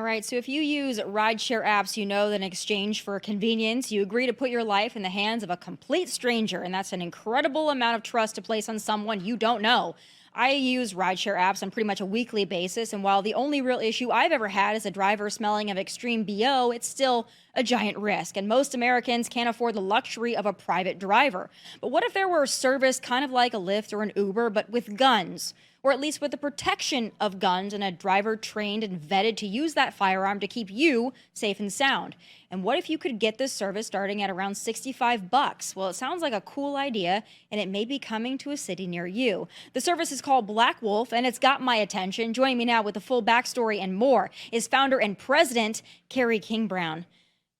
right, so if you use rideshare apps, you know that in exchange for convenience, you agree to put your life in the hands of a complete stranger, and that's an incredible amount of trust to place on someone you don't know. I use rideshare apps on pretty much a weekly basis, and while the only real issue I've ever had is a driver smelling of extreme BO, it's still a giant risk, and most Americans can't afford the luxury of a private driver. But what if there were a service kind of like a Lyft or an Uber, but with guns? Or at least with the protection of guns and a driver trained and vetted to use that firearm to keep you safe and sound. And what if you could get this service starting at around 65 bucks? Well, it sounds like a cool idea, and it may be coming to a city near you. The service is called BlackWolf, and it's got my attention. Joining me now with the full backstory and more is founder and president Kerry KingBrown.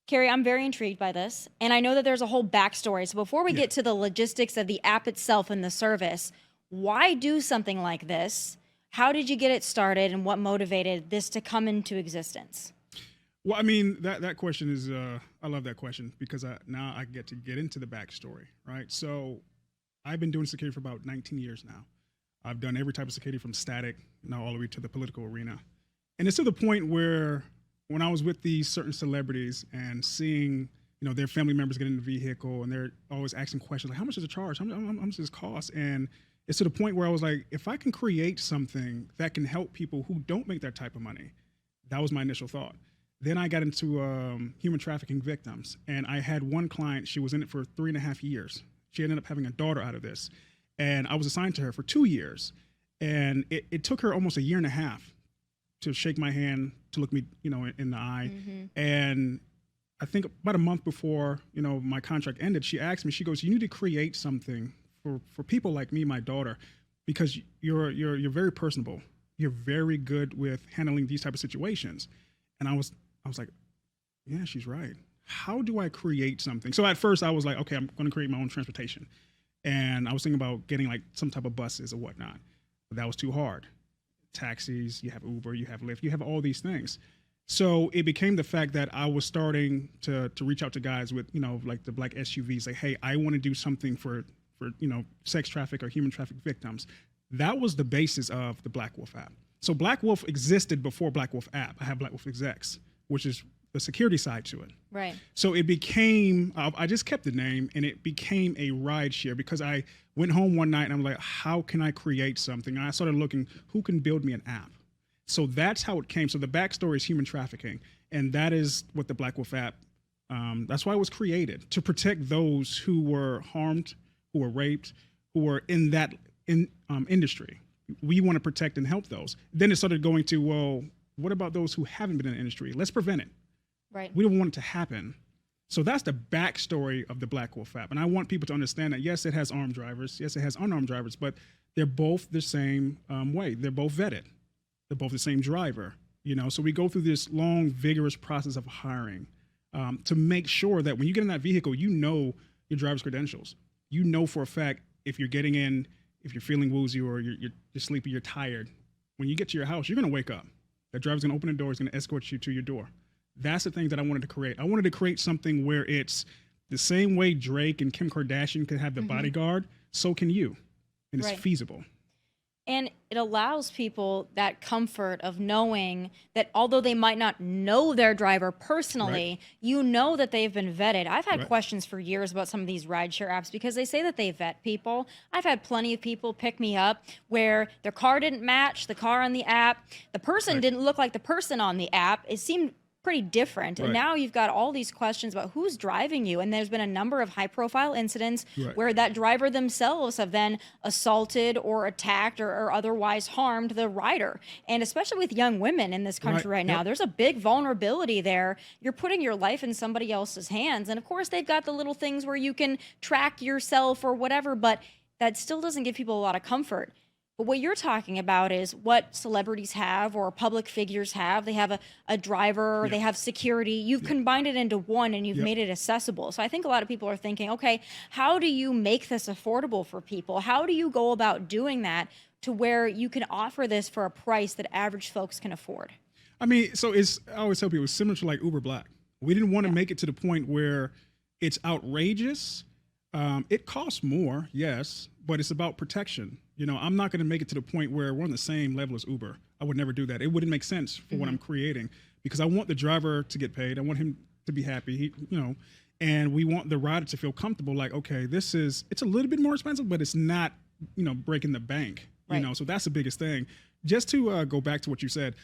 Kerry, I'm very intrigued by this, and I know that there's a whole backstory. So before we get to the logistics of the app itself and the service, why do something like this? How did you get it started, and what motivated this to come into existence? Well, I mean, that question is, I love that question because now I get to get into the backstory, right? So I've been doing security for about 19 years now. I've done every type of security from static, now all the way to the political arena. And it's to the point where when I was with these certain celebrities and seeing, their family members get in the vehicle and they're always asking questions like, how much does it charge? How much does it cost? And it's to the point where I was like, if I can create something that can help people who don't make that type of money, that was my initial thought. Then I got into human trafficking victims. And I had one client, she was in it for 3.5 years. She ended up having a daughter out of this. And I was assigned to her for 2 years. And it took her almost 1.5 years to shake my hand, to look me, in the eye. Mm-hmm. And I think about a month before, my contract ended, she asked me, she goes, you need to create something for people like me, my daughter, because you're very personable. You're very good with handling these type of situations. And I was like, yeah, she's right. How do I create something? So at first I was like, okay, I'm going to create my own transportation. And I was thinking about getting like some type of buses or whatnot, but that was too hard. Taxis, you have Uber, you have Lyft, you have all these things. So it became the fact that I was starting to reach out to guys with, like the black SUVs, like, hey, I want to do something for sex traffic or human traffic victims. That was the basis of the BlackWolf app. So BlackWolf existed before BlackWolf app. I have BlackWolf Execs, which is the security side to it. Right. So it became, I just kept the name, and it became a ride share because I went home one night and I'm like, how can I create something? And I started looking, who can build me an app? So that's how it came. So the backstory is human trafficking, and that is what the BlackWolf app, that's why it was created, to protect those who were harmed, who were raped, who were in that industry. We want to protect and help those. Then it started going to, well, what about those who haven't been in the industry? Let's prevent it. Right. We don't want it to happen. So that's the backstory of the BlackWolf app. And I want people to understand that, yes, it has armed drivers. Yes, it has unarmed drivers, but they're both the same way. They're both vetted. They're both the same driver. So we go through this long, vigorous process of hiring to make sure that when you get in that vehicle, your driver's credentials. You know for a fact if you're getting in, if you're feeling woozy or you're sleepy, you're tired. When you get to your house, you're going to wake up. That driver's going to open the door, is going to escort you to your door. That's the thing that I wanted to create. I wanted to create something where it's the same way Drake and Kim Kardashian could have the bodyguard, so can you. And it's feasible. And it allows people that comfort of knowing that although they might not know their driver personally, you know that they've been vetted. I've had questions for years about some of these rideshare apps because they say that they vet people. I've had plenty of people pick me up where their car didn't match the car on the app. The person didn't look like the person on the app. It seemed pretty different. And now you've got all these questions about who's driving you. And there's been a number of high profile incidents where that driver themselves have then assaulted or attacked or otherwise harmed the rider. And especially with young women in this country right now, there's a big vulnerability there. You're putting your life in somebody else's hands. And of course, they've got the little things where you can track yourself or whatever, but that still doesn't give people a lot of comfort. But what you're talking about is what celebrities have or public figures have. They have a driver, or they have security. You've combined it into one and you've made it accessible. So I think a lot of people are thinking, okay, how do you make this affordable for people? How do you go about doing that to where you can offer this for a price that average folks can afford? I mean, so I always tell people it's similar to like Uber Black. We didn't want to make it to the point where it's outrageous. It costs more, yes, but it's about protection. I'm not going to make it to the point where we're on the same level as Uber. I would never do that. It wouldn't make sense for what I'm creating because I want the driver to get paid. I want him to be happy, and we want the rider to feel comfortable. Like, okay, it's a little bit more expensive, but it's not, breaking the bank, right. So that's the biggest thing. Just to go back to what you said,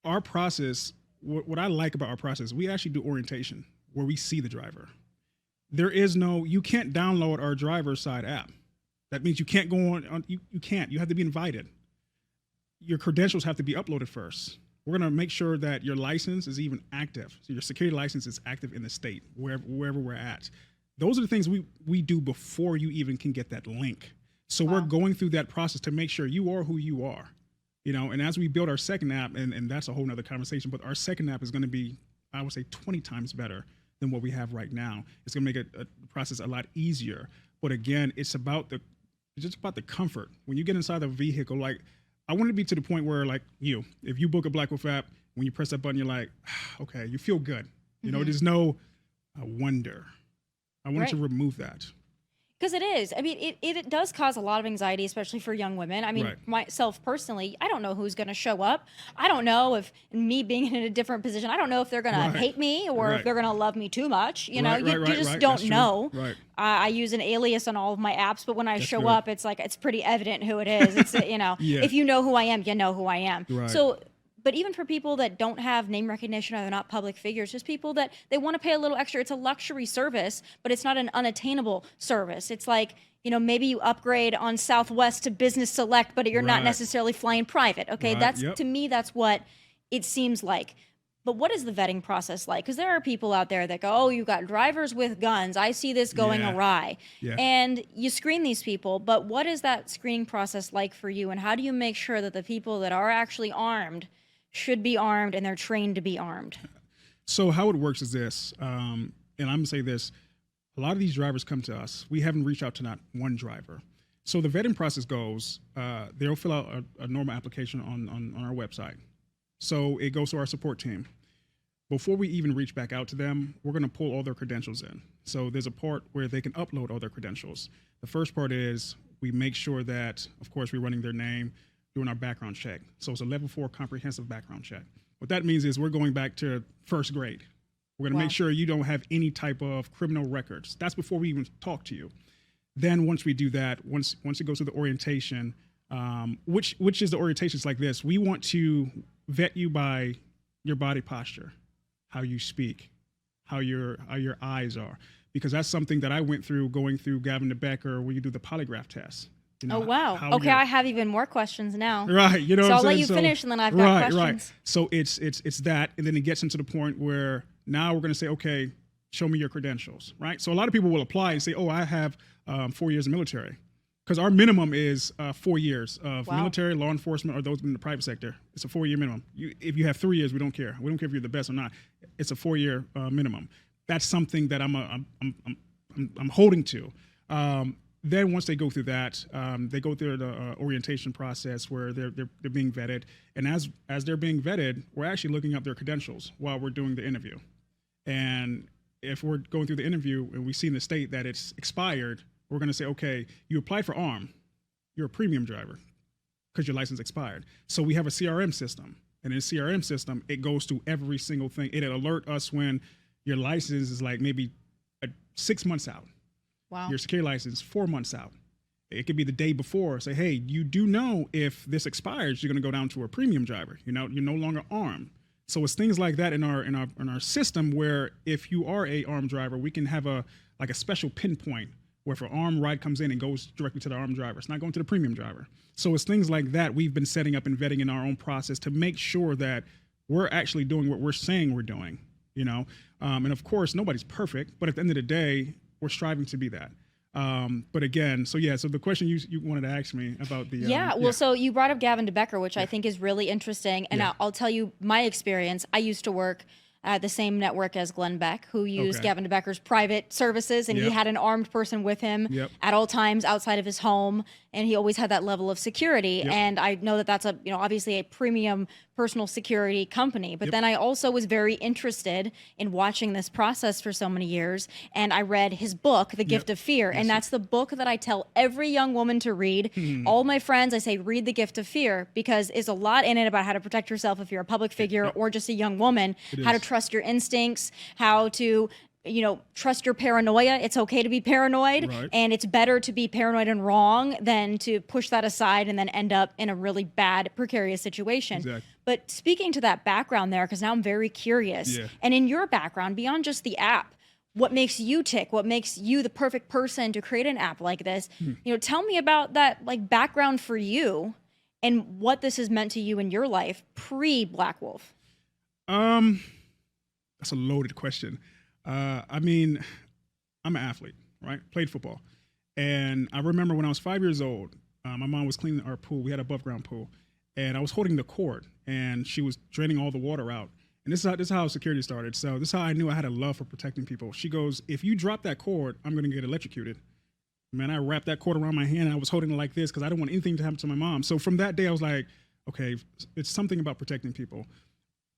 our process, what I like about our process, we actually do orientation where we see the driver. You can't download our driver side app. That means you can't go on you can't. You have to be invited. Your credentials have to be uploaded first. We're going to make sure that your license is even active. So your security license is active in the state, wherever we're at. Those are the things we do before you even can get that link. So We're going through that process to make sure you are who you are. And as we build our second app, and that's a whole nother conversation, but our second app is going to be, I would say, 20 times better than what we have right now. It's going to make a process a lot easier. But again, it's just about the comfort. When you get inside the vehicle, like, I want to be to the point where, like, if you book a BlackWolf app, when you press that button, you're like, okay, you feel good. There's no wonder. I wanted to remove that. Because it is. I mean, it does cause a lot of anxiety, especially for young women. I mean, myself personally, I don't know who's going to show up. I don't know if me being in a different position, I don't know if they're going to hate me or if they're going to love me too much. You just don't know. Right. I use an alias on all of my apps, but when I show up, it's like, it's pretty evident who it is. It's, if you know who I am, you know who I am. Right. So, but even for people that don't have name recognition or they're not public figures, just people that they want to pay a little extra, it's a luxury service, but it's not an unattainable service. It's like, maybe you upgrade on Southwest to Business Select, but you're not necessarily flying private. Okay, to me, that's what it seems like. But what is the vetting process like? Because there are people out there that go, oh, you got drivers with guns. I see this going awry. Yeah. And you screen these people, but what is that screening process like for you? And how do you make sure that the people that are actually armed should be armed and they're trained to be armed? So how it works is this, and I'm going to say this, a lot of these drivers come to us. We haven't reached out to not one driver. So the vetting process goes, they'll fill out a normal application on our website. So it goes to our support team. Before we even reach back out to them, we're going to pull all their credentials in. So there's a part where they can upload all their credentials. The first part is we make sure that, of course, we're running their name, doing our background check. So it's a level 4 comprehensive background check. What that means is we're going back to first grade. We're going to make sure you don't have any type of criminal records. That's before we even talk to you. Then once we do that, once it goes to the orientation, which is the orientations like this, we want to vet you by your body posture, how you speak, how your eyes are, because that's something that I went through going through Gavin de Becker when you do the polygraph test. Oh, wow. Okay, I have even more questions now. Right. So I'll let you finish and then I've got questions. Right. So it's that, and then it gets into the point where now we're going to say, okay, show me your credentials, right? So a lot of people will apply and say, oh, I have 4 years of military. Because our minimum is 4 years of military, law enforcement, or those in the private sector. It's a 4-year minimum. If you have 3 years, we don't care. We don't care if you're the best or not. It's a 4-year minimum. That's something that I'm holding to. Then once they go through that, they go through the orientation process where they're being vetted. And as they're being vetted, we're actually looking up their credentials while we're doing the interview. And if we're going through the interview and we see in the state that it's expired, we're going to say, okay, you applied for ARM. You're a premium driver because your license expired. So we have a CRM system. And in the CRM system, it goes to every single thing. It'll alert us when your license is like maybe 6 months out. Wow. Your security license 4 months out. It could be the day before. Say, hey, you do know if this expires, you're going to go down to a premium driver. You're no longer armed. So it's things like that in our system where if you are a armed driver, we can have a special pinpoint where if an armed ride comes in and goes directly to the armed driver, it's not going to the premium driver. So it's things like that we've been setting up and vetting in our own process to make sure that we're actually doing what we're saying we're doing, And of course, nobody's perfect, but at the end of the day, we're striving to be that. But again, so the question you wanted to ask me about the... So you brought up Gavin de Becker, which I think is really interesting. And I'll tell you my experience. I used to work the same network as Glenn Beck, who used Okay. Gavin DeBecker's private services, and he Yep. had an armed person with him Yep. at all times outside of his home, and he always had that level of security. Yep. And I know that that's a, obviously a premium personal security company. But then I also was very interested in watching this process for so many years, and I read his book, The Gift of Fear, and that's the book that I tell every young woman to read. All my friends, I say, read The Gift of Fear, because there's a lot in it about how to protect yourself if you're a public figure or just a young woman, how to trust your instincts, how to trust your paranoia. It's okay to be paranoid, Right. and it's better to be paranoid and wrong than to push that aside and then end up in a really bad, precarious situation. Exactly. But speaking to that background there, because now I'm very curious, Yeah. and in your background, beyond just the app, what makes you tick? What makes you the perfect person to create an app like this? Tell me about that background for you and what this has meant to you in your life pre-BlackWolf. That's a loaded question. I mean, I'm an athlete, right? Played football. And I remember when I was 5 years old, my mom was cleaning our pool. We had an above ground pool. And I was holding the cord, and she was draining all the water out. And this is how security started. So this is how I knew I had a love for protecting people. She goes, if you drop that cord, I'm going to get electrocuted. Man, I wrapped that cord around my hand, and I was holding it like this because I didn't want anything to happen to my mom. So from that day, I was like, okay, it's something about protecting people.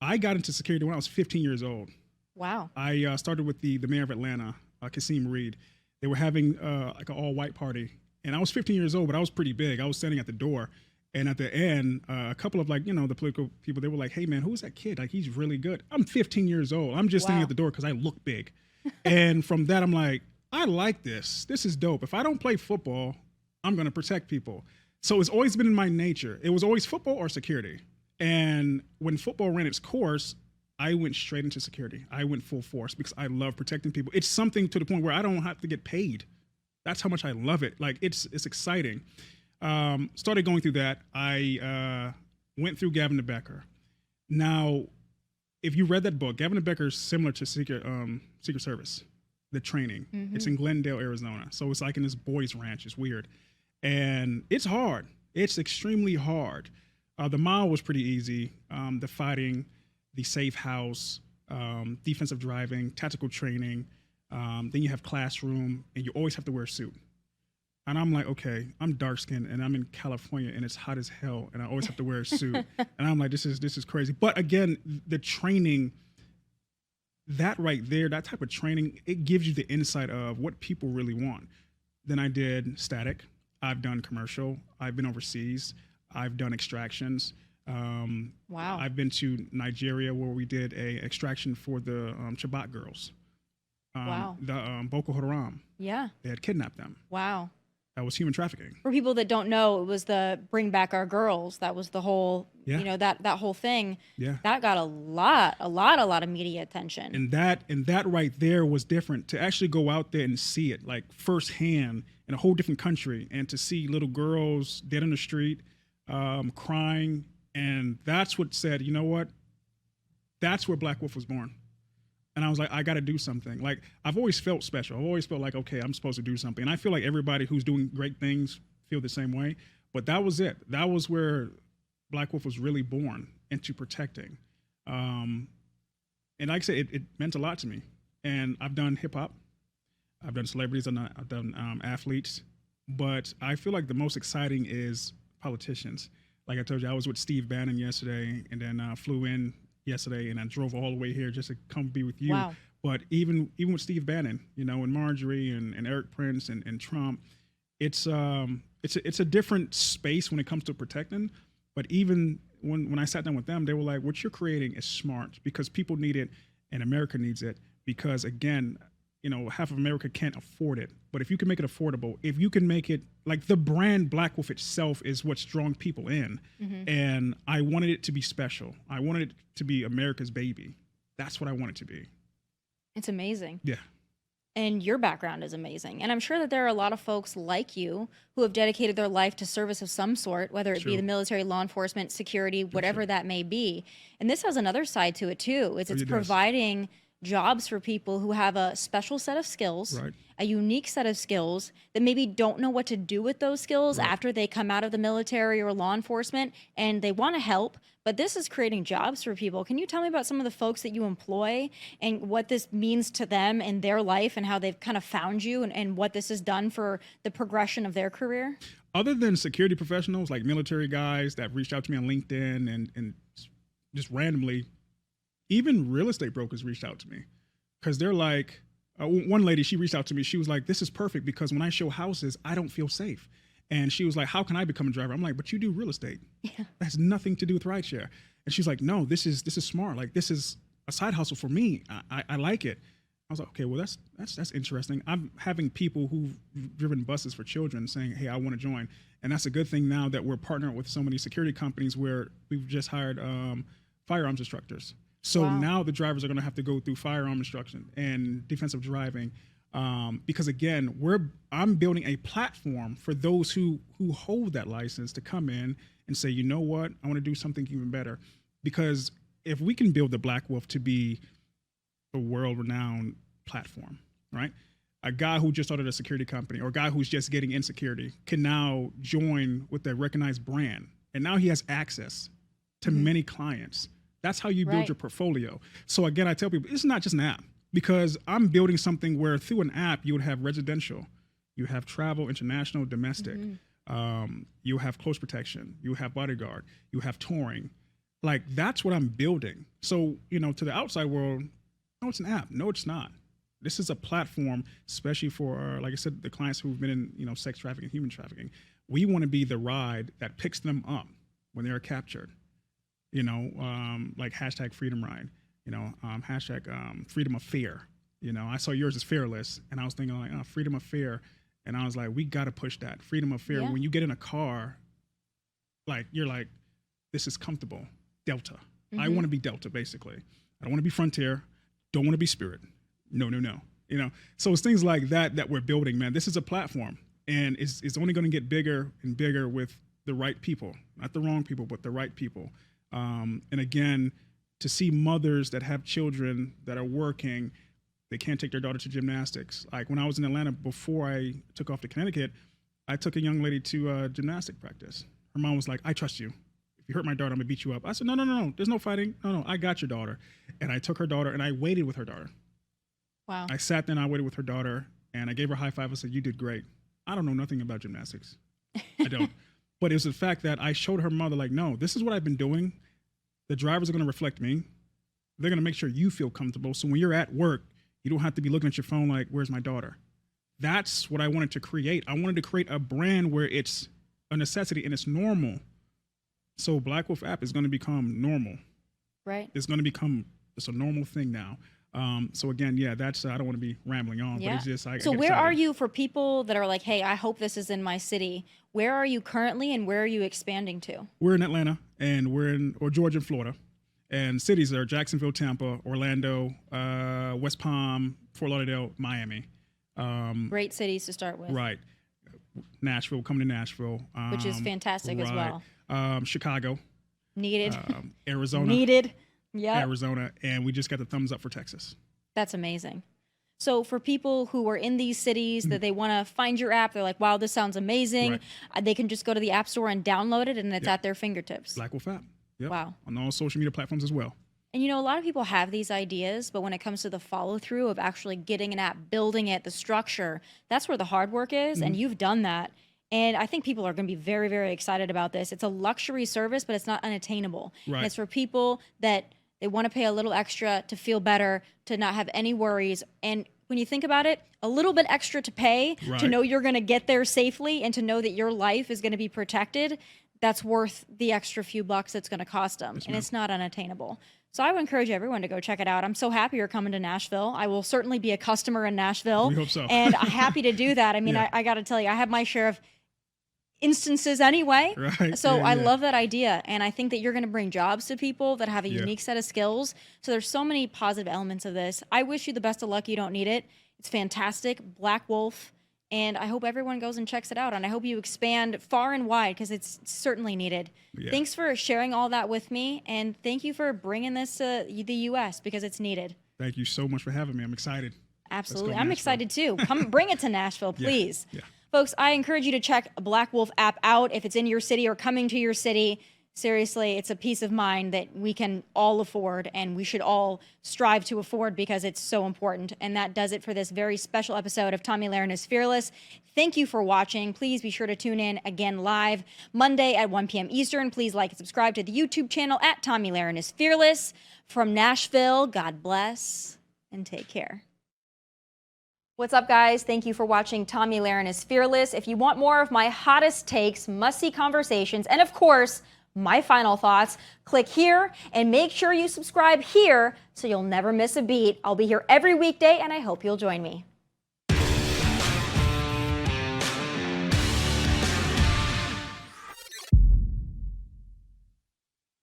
I got into security when I was 15 years old. Wow. I started with the mayor of Atlanta, Kasim Reed. They were having like an all-white party. And I was 15 years old, but I was pretty big. I was standing at the door. And at the end, a couple of the political people, they were like, hey, man, who's that kid? Like, he's really good. I'm 15 years old. I'm just standing at the door because I look big. And from that, I'm like, I like this. This is dope. If I don't play football, I'm going to protect people. So it's always been in my nature. It was always football or security. And when football ran its course, I went straight into security. I went full force because I love protecting people. It's something to the point where I don't have to get paid. That's how much I love it. Like, it's exciting. Started going through that. I went through Gavin DeBecker. Now, if you read that book, Gavin DeBecker is similar to Secret Service, the training. It's in Glendale, Arizona. So it's like in this boys' ranch. It's weird. And it's hard. It's extremely hard. The mile was pretty easy. The fighting, the safe house, defensive driving, tactical training. Then you have classroom, and you always have to wear a suit. And I'm like, okay, I'm dark skinned and I'm in California and it's hot as hell and I always have to wear a suit. And I'm like, this is crazy. But again, the training, that right there, that type of training, it gives you the insight of what people really want. Then I did static. I've done commercial. I've been overseas. I've done extractions. Wow. I've been to Nigeria where we did a extraction for the Chibok girls. Wow. The Boko Haram. Yeah. They had kidnapped them. Wow. That was human trafficking. For people that don't know, it was the Bring Back Our Girls. That was the whole, that whole thing. Yeah. That got a lot of media attention. And that right there was different, to actually go out there and see it like firsthand in a whole different country, and to see little girls dead on the street, crying. And that's what said, you know what? That's where BlackWolf was born. And I was like, I got to do something. Like, I've always felt special. I've always felt like, okay, I'm supposed to do something. And I feel like everybody who's doing great things feel the same way. But that was it. That was where BlackWolf was really born, into protecting. And like I said, it meant a lot to me. And I've done hip hop. I've done celebrities. I've done athletes. But I feel like the most exciting is politicians. Like I told you, I was with Steve Bannon yesterday, and then flew in yesterday, and I drove all the way here just to come be with you. Wow. But even with Steve Bannon, and Marjorie and Eric Prince and Trump, it's a different space when it comes to protecting. But even when I sat down with them, they were like, what you're creating is smart, because people need it and America needs it. Because again, half of America can't afford it. But if you can make it affordable, if you can make it, like, the brand BlackWolf itself is what's drawing people in. And I wanted it to be special. I wanted it to be America's baby. That's what I want it to be. It's amazing. Yeah. And your background is amazing. And I'm sure that there are a lot of folks like you who have dedicated their life to service of some sort, whether it be the military, law enforcement, security, whatever that may be. And this has another side to it too. It's providing jobs for people who have a special set of skills, Right. a unique set of skills that maybe don't know what to do with those skills Right. after they come out of the military or law enforcement, and they want to help, but this is creating jobs for people. Can you tell me about some of the folks that you employ and what this means to them in their life and how they've kind of found you, and what this has done for the progression of their career? Other than security professionals, like military guys that reached out to me on LinkedIn and just randomly, even real estate brokers reached out to me because they're like, one lady, she reached out to me. She was like, this is perfect because when I show houses, I don't feel safe. And she was like, how can I become a driver? I'm like, but you do real estate. Yeah. That has nothing to do with rideshare. And she's like, no, this is smart. Like, this is a side hustle for me. I like it. I was like, okay, well, that's interesting. I'm having people who've driven buses for children saying, hey, I want to join. And that's a good thing now that we're partnering with so many security companies where we've just hired firearms instructors. So Wow. now the drivers are going to have to go through firearm instruction and defensive driving. Because again, I'm building a platform for those who hold that license to come in and say, you know what, I want to do something even better. Because if we can build the BlackWolf to be a world-renowned platform, right? A guy who just started a security company or a guy who's just getting in security can now join with a recognized brand. And now he has access to many clients. That's how you build your portfolio. So again, I tell people, it's not just an app, because I'm building something where through an app, you would have residential, you have travel, international, domestic, you have close protection, you have bodyguard, you have touring. Like, that's what I'm building. So, to the outside world, no, it's an app. No, it's not. This is a platform, especially for, like I said, the clients who've been in, sex trafficking, human trafficking. We want to be the ride that picks them up when they're captured. Like hashtag freedom ride, hashtag freedom of fear. I saw yours is fearless, and I was thinking like, oh, freedom of fear. And I was like, we got to push that freedom of fear. Yeah. When you get in a car, like, you're like, this is comfortable. Delta. I want to be Delta, basically. I don't want to be Frontier. Don't want to be Spirit. No. So it's things like that we're building, man. This is a platform, and it's only going to get bigger and bigger with the right people, not the wrong people, but the right people. And again, to see mothers that have children that are working, they can't take their daughter to gymnastics. Like when I was in Atlanta, before I took off to Connecticut, I took a young lady to gymnastic practice. Her mom was like, I trust you. If you hurt my daughter, I'm gonna beat you up. I said, no, there's no fighting. No, I got your daughter. And I took her daughter and I waited with her daughter. Wow. I sat there and I waited with her daughter and I gave her a high five. I said, you did great. I don't know nothing about gymnastics. I don't. But it was the fact that I showed her mother, like, no, this is what I've been doing. The drivers are going to reflect me. They're going to make sure you feel comfortable. So when you're at work, you don't have to be looking at your phone like, where's my daughter? That's what I wanted to create. I wanted to create a brand where it's a necessity and it's normal. So BlackWolf app is going to become normal. Right. It's going to become a normal thing now. So again, yeah, that's, I don't want to be rambling on, but it's just, So where are you for people that are like, hey, I hope this is in my city? Where are you currently and where are you expanding to? We're in Atlanta and or Georgia and Florida. And cities are Jacksonville, Tampa, Orlando, West Palm, Fort Lauderdale, Miami. Great cities to start with. Right. Nashville, coming to Nashville. Which is fantastic as well. Chicago. Needed. Arizona. Needed. Yeah. Arizona. And we just got the thumbs up for Texas. That's amazing. So for people who are in these cities that they want to find your app, they're like, wow, this sounds amazing. Right. They can just go to the App Store and download it, and it's at their fingertips. BlackWolf app. Yep. Wow. On all social media platforms as well. And a lot of people have these ideas, but when it comes to the follow through of actually getting an app, building it, the structure, that's where the hard work is. And you've done that. And I think people are going to be very, very excited about this. It's a luxury service, but it's not unattainable. Right. And it's for people that they want to pay a little extra to feel better, to not have any worries. And when you think about it, a little bit extra to pay to know you're going to get there safely and to know that your life is going to be protected, that's worth the extra few bucks it's going to cost them. Yes, and it's not unattainable. So I would encourage everyone to go check it out. I'm so happy you're coming to Nashville. I will certainly be a customer in Nashville. We hope so. And I'm happy to do that. I mean, I got to tell you, I have my share of instances anyway. Right. So I love that idea. And I think that you're going to bring jobs to people that have a unique set of skills. So there's so many positive elements of this. I wish you the best of luck. You don't need it. It's fantastic. BlackWolf. And I hope everyone goes and checks it out. And I hope you expand far and wide because it's certainly needed. Yeah. Thanks for sharing all that with me. And thank you for bringing this to the U.S. because it's needed. Thank you so much for having me. I'm excited. Absolutely. Let's go I'm Nashville. excited too. Come bring it to Nashville, please. Yeah. Folks, I encourage you to check BlackWolf app out if it's in your city or coming to your city. Seriously, it's a peace of mind that we can all afford and we should all strive to afford because it's so important. And that does it for this very special episode of Tomi Lahren is Fearless. Thank you for watching. Please be sure to tune in again live Monday at 1 p.m. Eastern. Please like and subscribe to the YouTube channel at Tomi Lahren is Fearless. From Nashville, God bless and take care. What's up, guys? Thank you for watching Tomi Lahren is Fearless. If you want more of my hottest takes, must-see conversations, and of course, my final thoughts, click here and make sure you subscribe here so you'll never miss a beat. I'll be here every weekday and I hope you'll join me.